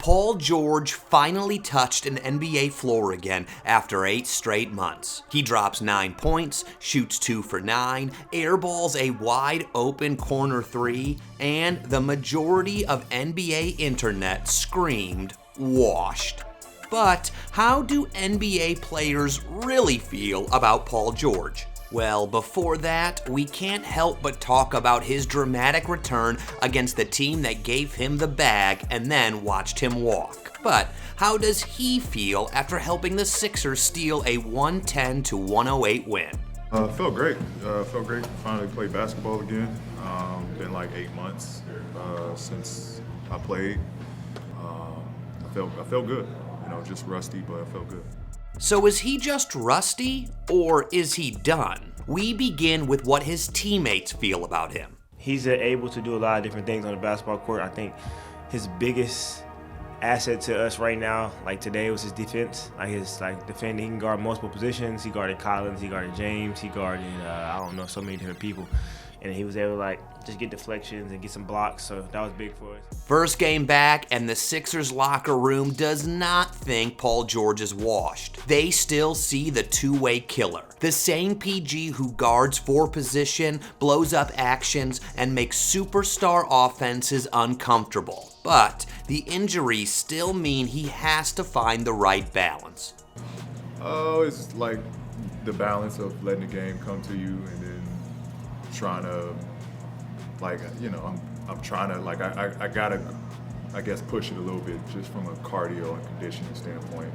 Paul George finally touched an NBA floor again after 8 straight months. He drops 9 points, shoots 2 for 9, airballs a wide open corner 3, and the majority of NBA internet screamed, "washed." But how do NBA players really feel about Paul George? Well, before that, we can't help but talk about his dramatic return against the team that gave him the bag and then watched him walk. But how does he feel after helping the Sixers steal a 110-108 win? Felt great. Felt great to finally play basketball again. Been like 8 months since I played. I felt good. You know, just rusty, but I felt good. So is he just rusty, or is he done? We begin with what his teammates feel about him. He's able to do a lot of different things on the basketball court. I think his biggest asset to us right now, like today, was his defense. His defending. He can guard multiple positions. He guarded Collins, he guarded James, he guarded so many different people. And he was able to just get deflections and get some blocks, so that was big for us. First game back, and the Sixers locker room does not think Paul George is washed. They still see the two-way killer. The same PG who guards for position, blows up actions, and makes superstar offenses uncomfortable. But the injuries still mean he has to find the right balance. Oh, it's like the balance of letting the game come to you and then trying to, I'm trying to, I gotta, I guess, push it a little bit just from a cardio and conditioning standpoint.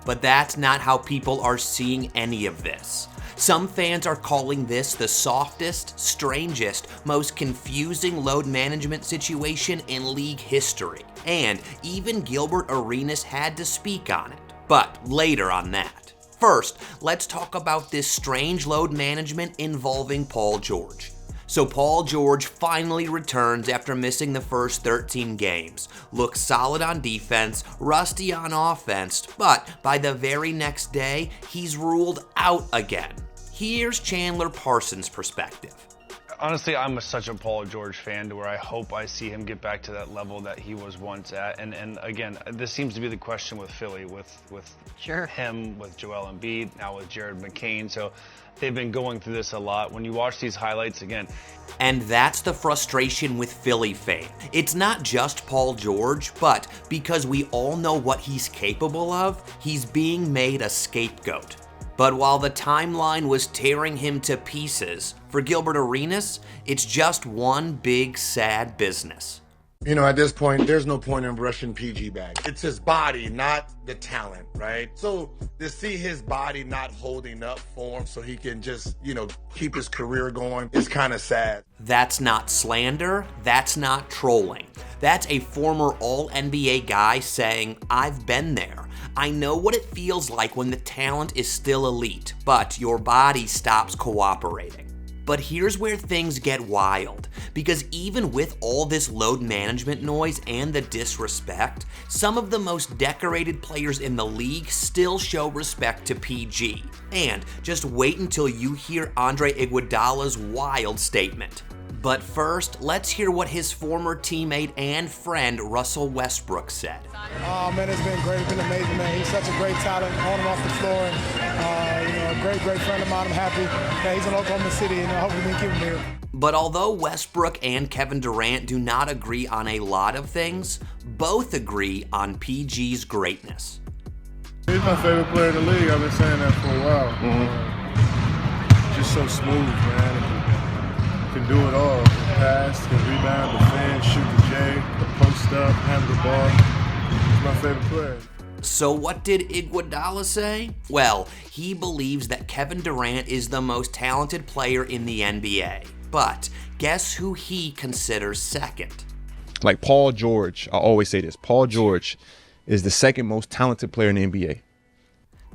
But that's not how people are seeing any of this. Some fans are calling this the softest, strangest, most confusing load management situation in league history. And even Gilbert Arenas had to speak on it. But later on that. First, let's talk about this strange load management involving Paul George. So Paul George finally returns after missing the first 13 games. Looks solid on defense, rusty on offense, but by the very next day, he's ruled out again. Here's Chandler Parsons' perspective. Honestly, I'm such a Paul George fan to where I hope I see him get back to that level that he was once at. And again, this seems to be the question with Philly, with him, with Joel Embiid, now with Jared McCain. So they've been going through this a lot. When you watch these highlights again. And that's the frustration with Philly fame. It's not just Paul George, but because we all know what he's capable of, he's being made a scapegoat. But while the timeline was tearing him to pieces, for Gilbert Arenas, it's just one big sad business. You know, at this point, there's no point in rushing PG back. It's his body, not the talent, right? So to see his body not holding up for him so he can just, keep his career going is kind of sad. That's not slander. That's not trolling. That's a former All-NBA guy saying, "I've been there. I know what it feels like when the talent is still elite, but your body stops cooperating." But here's where things get wild, because even with all this load management noise and the disrespect, some of the most decorated players in the league still show respect to PG. And just wait until you hear Andre Iguodala's wild statement. But first, let's hear what his former teammate and friend Russell Westbrook said. Oh man, it's been great. It's been amazing, man. He's such a great talent on and off the floor. And, a great friend of mine. I'm happy that he's in Oklahoma City, and hopefully we can keep him here. But although Westbrook and Kevin Durant do not agree on a lot of things, both agree on PG's greatness. He's my favorite player in the league. I've been saying that for a while. Just so smooth, man. Can do it all. Can pass, can rebound, defend, shoot the J, post up, handle the ball. He's my favorite player. So what did Iguodala say? Well, he believes that Kevin Durant is the most talented player in the NBA. But guess who he considers second? Like Paul George, I always say this, Paul George is the second most talented player in the NBA.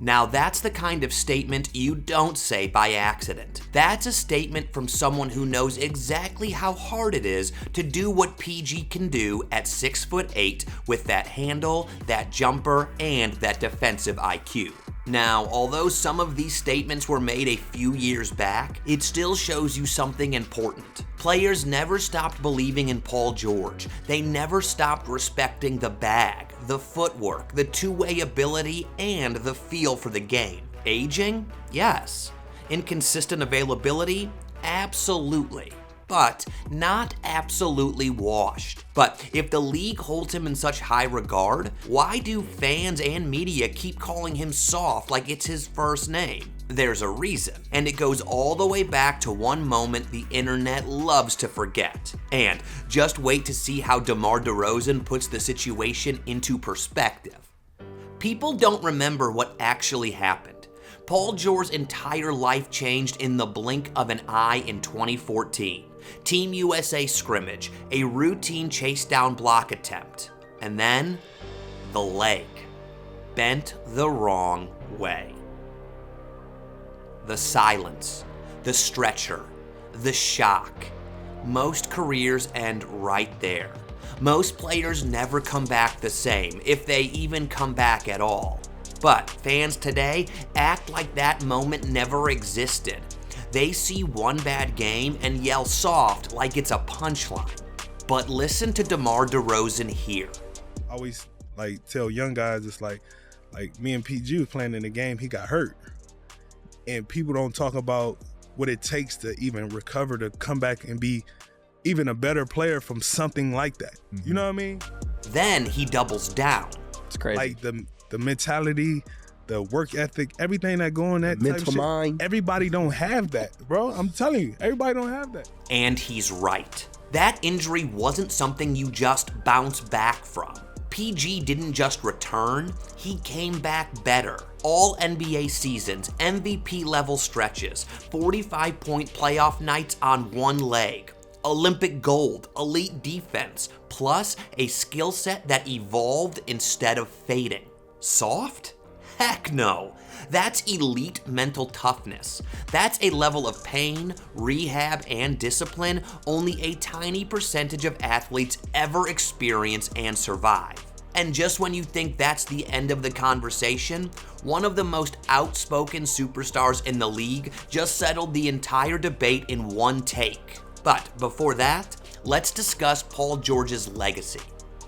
Now that's the kind of statement you don't say by accident. That's a statement from someone who knows exactly how hard it is to do what PG can do at 6'8" with that handle, that jumper, and that defensive IQ. Now, although some of these statements were made a few years back, it still shows you something important. Players never stopped believing in Paul George. They never stopped respecting the bag, the footwork, the two-way ability, and the feel for the game. Aging? Yes. Inconsistent availability? Absolutely. But not absolutely washed. But if the league holds him in such high regard, why do fans and media keep calling him soft like it's his first name? There's a reason, and it goes all the way back to one moment the internet loves to forget. And just wait to see how DeMar DeRozan puts the situation into perspective. People don't remember what actually happened. Paul George's entire life changed in the blink of an eye in 2014. Team USA scrimmage, a routine chase down block attempt, and then the leg bent the wrong way. The silence, the stretcher, the shock. Most careers end right there. Most players never come back the same, if they even come back at all. But fans today act like that moment never existed. They see one bad game and yell soft like it's a punchline. But listen to DeMar DeRozan here. I always tell young guys, it's like me and PG was playing in the game, he got hurt. And people don't talk about what it takes to even recover, to come back and be even a better player from something like that. Mm-hmm. You know what I mean? Then he doubles down. It's crazy. Like the mentality, the work ethic, everything that go on that mental type of mind. Shit, everybody don't have that, bro. I'm telling you, everybody don't have that. And he's right. That injury wasn't something you just bounce back from. PG didn't just return, he came back better. All NBA seasons, MVP level stretches, 45-point playoff nights on one leg, Olympic gold, elite defense, plus a skill set that evolved instead of fading. Soft? Heck no. That's elite mental toughness. That's a level of pain, rehab, and discipline only a tiny percentage of athletes ever experience and survive. And just when you think that's the end of the conversation, one of the most outspoken superstars in the league just settled the entire debate in one take. But before that, let's discuss Paul George's legacy.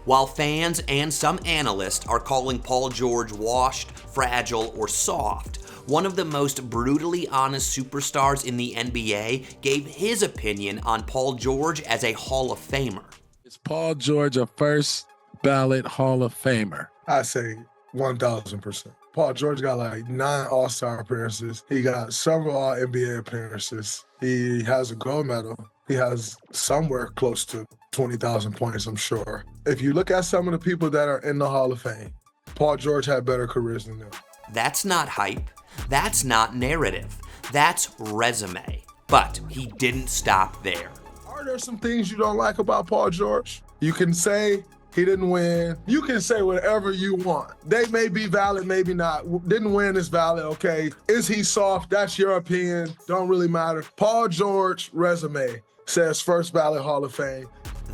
While fans and some analysts are calling Paul George washed, fragile, or soft, one of the most brutally honest superstars in the NBA gave his opinion on Paul George as a Hall of Famer. Is Paul George a first ballot Hall of Famer? I say 1,000%. Paul George got like 9 All-Star appearances. He got several All-NBA appearances. He has a gold medal. He has somewhere close to 20,000 points, I'm sure. If you look at some of the people that are in the Hall of Fame, Paul George had better careers than them. That's not hype. That's not narrative. That's resume. But he didn't stop there. Are there some things you don't like about Paul George? You can say he didn't win. You can say whatever you want. They may be valid, maybe not. Didn't win is valid, okay. Is he soft? That's your opinion. Don't really matter. Paul George resume says first ballot Hall of Fame.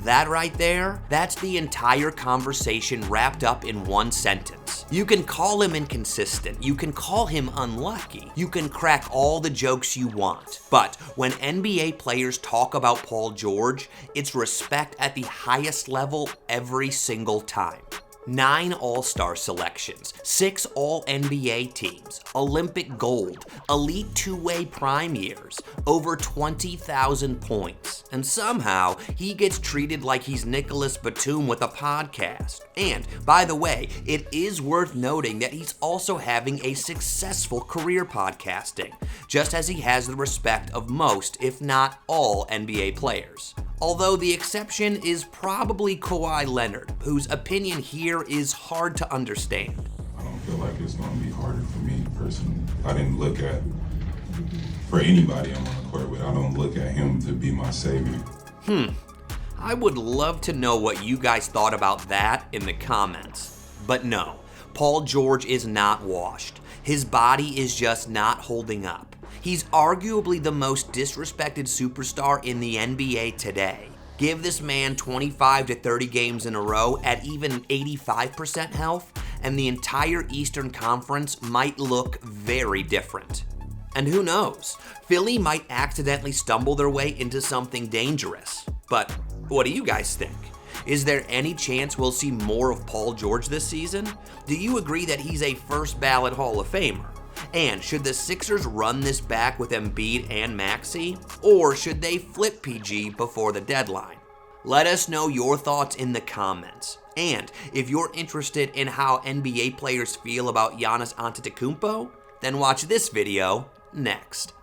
That right there, that's the entire conversation wrapped up in one sentence. You can call him inconsistent, you can call him unlucky, you can crack all the jokes you want. But when NBA players talk about Paul George, it's respect at the highest level every single time. 9 All-Star selections, 6 All-NBA teams, Olympic gold, elite two-way prime years, over 20,000 points. And somehow, he gets treated like he's Nicholas Batum with a podcast. And, by the way, it is worth noting that he's also having a successful career podcasting, just as he has the respect of most, if not all, NBA players. Although the exception is probably Kawhi Leonard, whose opinion here is hard to understand. I don't feel like it's going to be harder for me personally. I didn't look at, for anybody I'm on the court with, I don't look at him to be my savior. I would love to know what you guys thought about that in the comments. But no, Paul George is not washed. His body is just not holding up. He's arguably the most disrespected superstar in the NBA today. Give this man 25 to 30 games in a row at even 85% health, and the entire Eastern Conference might look very different. And who knows, Philly might accidentally stumble their way into something dangerous. But what do you guys think? Is there any chance we'll see more of Paul George this season? Do you agree that he's a first ballot Hall of Famer? And should the Sixers run this back with Embiid and Maxey? Or should they flip PG before the deadline? Let us know your thoughts in the comments. And if you're interested in how NBA players feel about Giannis Antetokounmpo, then watch this video next.